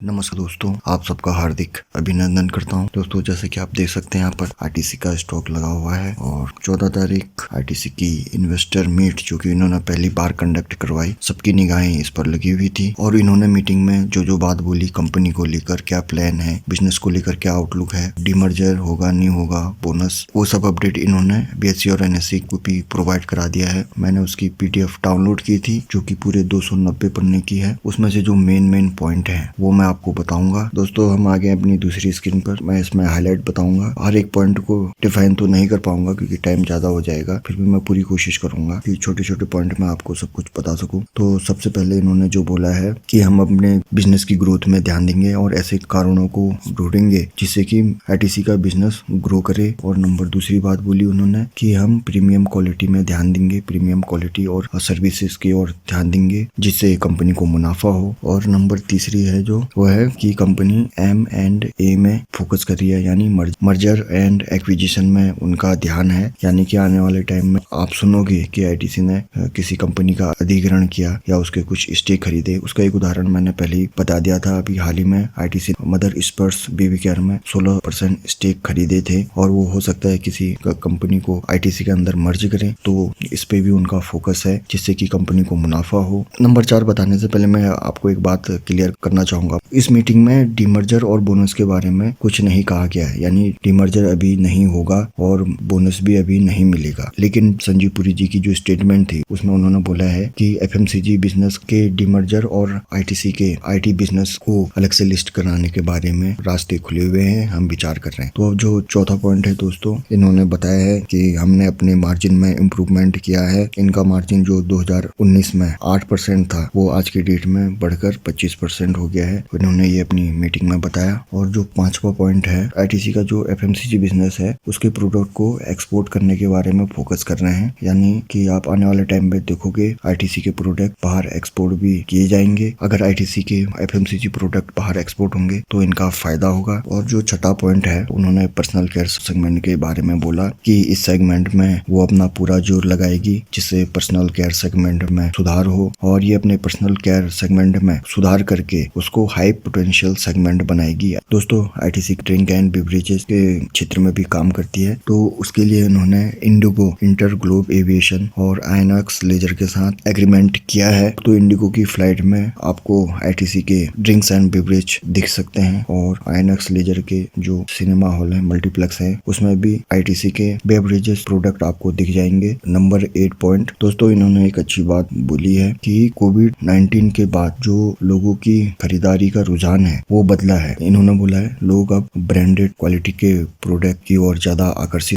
नमस्कार दोस्तों, आप सबका हार्दिक अभिनंदन करता हूं। दोस्तों, जैसे कि आप देख सकते हैं यहाँ पर आईटीसी का स्टॉक लगा हुआ है और 14 तारीख आईटीसी की इन्वेस्टर मीट जो कि इन्होंने पहली बार कंडक्ट करवाई, सबकी निगाहें इस पर लगी हुई थी और इन्होंने मीटिंग में जो बात बोली, कंपनी को लेकर क्या प्लान है, बिजनेस को लेकर क्या आउटलुक है, डीमर्जर होगा नहीं होगा, बोनस, वो सब अपडेट इन्होंने बीएसई और एनएसई को भी प्रोवाइड करा दिया है। मैंने उसकी पीडीएफ डाउनलोड की थी जो कि पूरे 290 पन्ने की है। उसमें से जो मेन पॉइंट है वो मैं आपको बताऊंगा। दोस्तों, हम आ गए अपनी दूसरी स्क्रीन पर। मैं इसमें हाईलाइट बताऊंगा, हर एक पॉइंट को डिफाइन तो नहीं कर पाऊंगा क्योंकि टाइम ज्यादा हो जाएगा, फिर भी मैं पूरी कोशिश करूंगा कि छोटे पॉइंट में आपको सब कुछ बता सकूं। तो सबसे पहले इन्होंने जो बोला है कि हम अपने बिजनेस की ग्रोथ में ध्यान देंगे और ऐसे कारणों को ढूंढेंगे जिससे कि आईटीसी का बिजनेस ग्रो करे। और नंबर दूसरी बात बोली उन्होंने कि हम प्रीमियम क्वालिटी में ध्यान देंगे, प्रीमियम क्वालिटी और सर्विसेज की ओर ध्यान देंगे जिससे कंपनी को मुनाफा हो। और नंबर तीसरी है जो वो है कि कंपनी M&A में फोकस कर रही है, यानी मर्जर एंड एक्विजिशन में उनका ध्यान है। यानी कि आने वाले टाइम में आप सुनोगे कि आईटीसी ने किसी कंपनी का अधिग्रहण किया या उसके कुछ स्टेक खरीदे। उसका एक उदाहरण मैंने पहले ही बता दिया था। अभी हाल ही में आईटीसी मदर स्पर्श बेबी केयर में 16% स्टेक खरीदे थे और वो हो सकता है किसी कंपनी को आईटीसी के अंदर मर्ज करें, तो इस पे भी उनका फोकस है जिससे कि कंपनी को मुनाफा हो। नंबर 4 बताने से पहले मैं आपको एक बात क्लियर करना चाहूंगा। इस मीटिंग में डीमर्जर और बोनस के बारे में कुछ नहीं कहा गया है, यानी डीमर्जर अभी नहीं होगा और बोनस भी अभी नहीं मिलेगा। लेकिन संजीव पुरी जी की जो स्टेटमेंट थी उसमें उन्होंने बोला है कि एफएमसीजी बिजनेस के डीमर्जर और आईटीसी के आईटी बिजनेस को अलग से लिस्ट कराने के बारे में रास्ते खुले हुए हैं, हम विचार कर रहे हैं। तो अब जो चौथा पॉइंट है दोस्तों, इन्होंने बताया है कि हमने अपने मार्जिन में इम्प्रूवमेंट किया है। इनका मार्जिन जो 2019 में 8% था वो आज के डेट में बढ़कर 25% हो गया है। इन्होंने ये अपनी मीटिंग में बताया। और जो 5वां पॉइंट है, आईटीसी का जो एफएमसीजी बिजनेस है उसके प्रोडक्ट को एक्सपोर्ट करने के बारे में फोकस कर रहे हैं। यानी कि आप आने वाले टाइम में देखोगे आईटीसी के प्रोडक्ट बाहर एक्सपोर्ट भी किए जाएंगे। अगर आईटीसी के एफएमसीजी प्रोडक्ट बाहर एक्सपोर्ट होंगे तो इनका फायदा होगा। और जो छठा पॉइंट है, उन्होंने पर्सनल केयर सेगमेंट के बारे में बोला कि इस सेगमेंट में वो अपना पूरा जोर लगाएगी जिससे पर्सनल केयर सेगमेंट में सुधार हो। और ये अपने पर्सनल केयर सेगमेंट में सुधार करके उसको हाई पोटेंशियल सेगमेंट बनाएगी। दोस्तों, आईटीसी ड्रिंक एंड बेवरेजेस के क्षेत्र में भी काम करती है, तो उसके लिए इन्होंने इंडिगो, इंटर ग्लोब एविएशन और आइनॉक्स लेजर के साथ एग्रीमेंट किया है। तो इंडिगो की फ्लाइट में आपको आईटीसी के ड्रिंक्स एंड बेवरेज दिख सकते हैं और आइनॉक्स लेजर के जो सिनेमा हॉल है, मल्टीप्लेक्स है, उसमें भी आईटीसी के बेवरेजेस प्रोडक्ट आपको दिख जाएंगे। नंबर 8 पॉइंट दोस्तों, इन्होंने एक अच्छी बात बोली है कि कोविड-19 के बाद जो लोगों की खरीदारी का रुझान है वो बदला है। इन्होंने बोला है लोग अब ब्रांडेड क्वालिटी के प्रोडक्ट की ओर ज्यादा आकर्षित।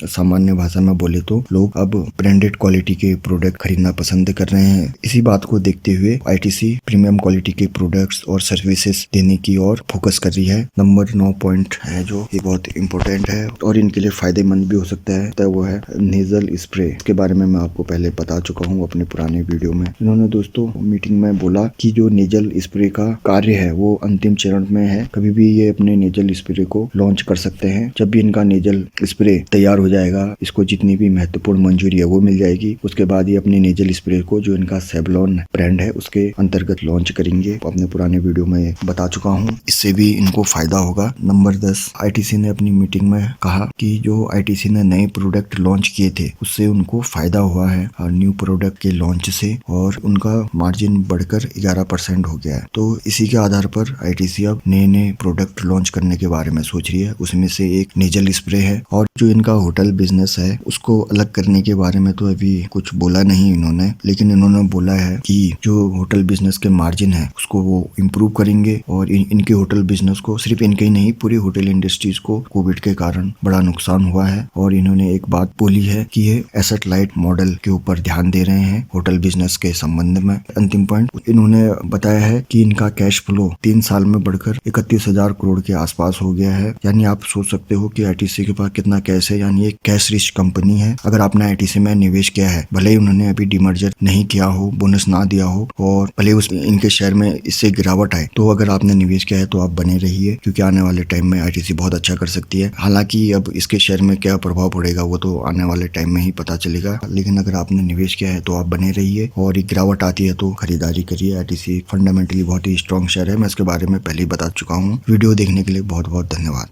सामान्य भाषा में बोले तो लोग अब ब्रांडेड क्वालिटी के प्रोडक्ट खरीदना पसंद कर रहे हैं। इसी बात को देखते हुए आईटीसी प्रीमियम क्वालिटी के प्रोडक्ट्स और सर्विसेज देने की ओर फोकस कर रही है। नंबर 9 पॉइंट है जो ये बहुत इंपॉर्टेंट है और इनके लिए फायदेमंद भी हो सकता है, तो वो है नेजल स्प्रे। इसके बारे में मैं आपको पहले बता चुका हूँ अपने पुराने वीडियो में। इन्होंने दोस्तों मीटिंग में बोला कि जो नेजल स्प्रे का कार्य है वो अंतिम चरण में है। कभी भी ये अपने नेजल स्प्रे को लॉन्च कर सकते हैं। जब भी इनका नेजल स्प्रे तैयार हो जाएगा, इसको जितनी भी महत्वपूर्ण मंजूरी है वो मिल जाएगी। उसके बाद ये अपने नेजल स्प्रे को जो इनका सेवलॉन ब्रांड है उसके अंतर्गत लॉन्च करेंगे। अपने पुराने वीडियो में बता चुका हूँ, इससे भी इनको फायदा होगा। नंबर 10, आईटीसी ने अपनी मीटिंग में कहा कि जो आईटीसी ने नए प्रोडक्ट लॉन्च किए थे उससे उनको फायदा हुआ है और न्यू प्रोडक्ट के लॉन्च से, और उनका मार्जिन बढ़कर 11% हो गया है। तो इसी के आधार पर आईटीसी अब नए प्रोडक्ट लॉन्च करने के बारे में सोच रही है। उसमें से एक नेजल स्प्रे है। और जो इनका होटल बिजनेस है उसको अलग करने के बारे में तो अभी कुछ बोला नहीं इन्होंने, लेकिन इन्होंने बोला है कि जो होटल बिजनेस के मार्जिन है उसको वो इम्प्रूव करेंगे। और इनके होटल बिजनेस को, सिर्फ इनके ही नहीं, पूरी होटल इंडस्ट्रीज को कोविड के कारण बड़ा नुकसान हुआ है। और इन्होंने एक बात बोली है कि ये एसेट लाइट मॉडल के ऊपर ध्यान दे रहे हैं होटल बिजनेस के संबंध में। अंतिम पॉइंट, इन्होंने बताया है कि इनका कैश फ्लो 3 साल में बढ़कर 31,000 करोड़ के आसपास हो गया है। यानी आप सोच सकते हो कि आईटीसी के पास कितना कैश है, यानी एक कैश रिच कंपनी है। अगर आपने आईटीसी में निवेश किया है, भले ही उन्होंने अभी डीमर्जर नहीं किया हो, बोनस ना दिया हो और भले उस इनके शेयर में इससे गिरावट आए, तो अगर आपने निवेश किया है तो आप बने रहिए क्योंकि आने वाले टाइम में आईटीसी बहुत अच्छा कर सकती है। हालांकि अब इसके शेयर में क्या प्रभाव पड़ेगा वो तो आने वाले टाइम में ही पता चलेगा, लेकिन अगर आपने निवेश किया है तो आप बने रहिए और गिरावट आती है तो खरीदारी करिए। आईटीसी फंडामेंटली बहुत ही स्ट्रॉन्ग शेयर है, मैं इसके बारे में पहले ही बता चुका हूँ। वीडियो देखने के लिए बहुत बहुत धन्यवाद।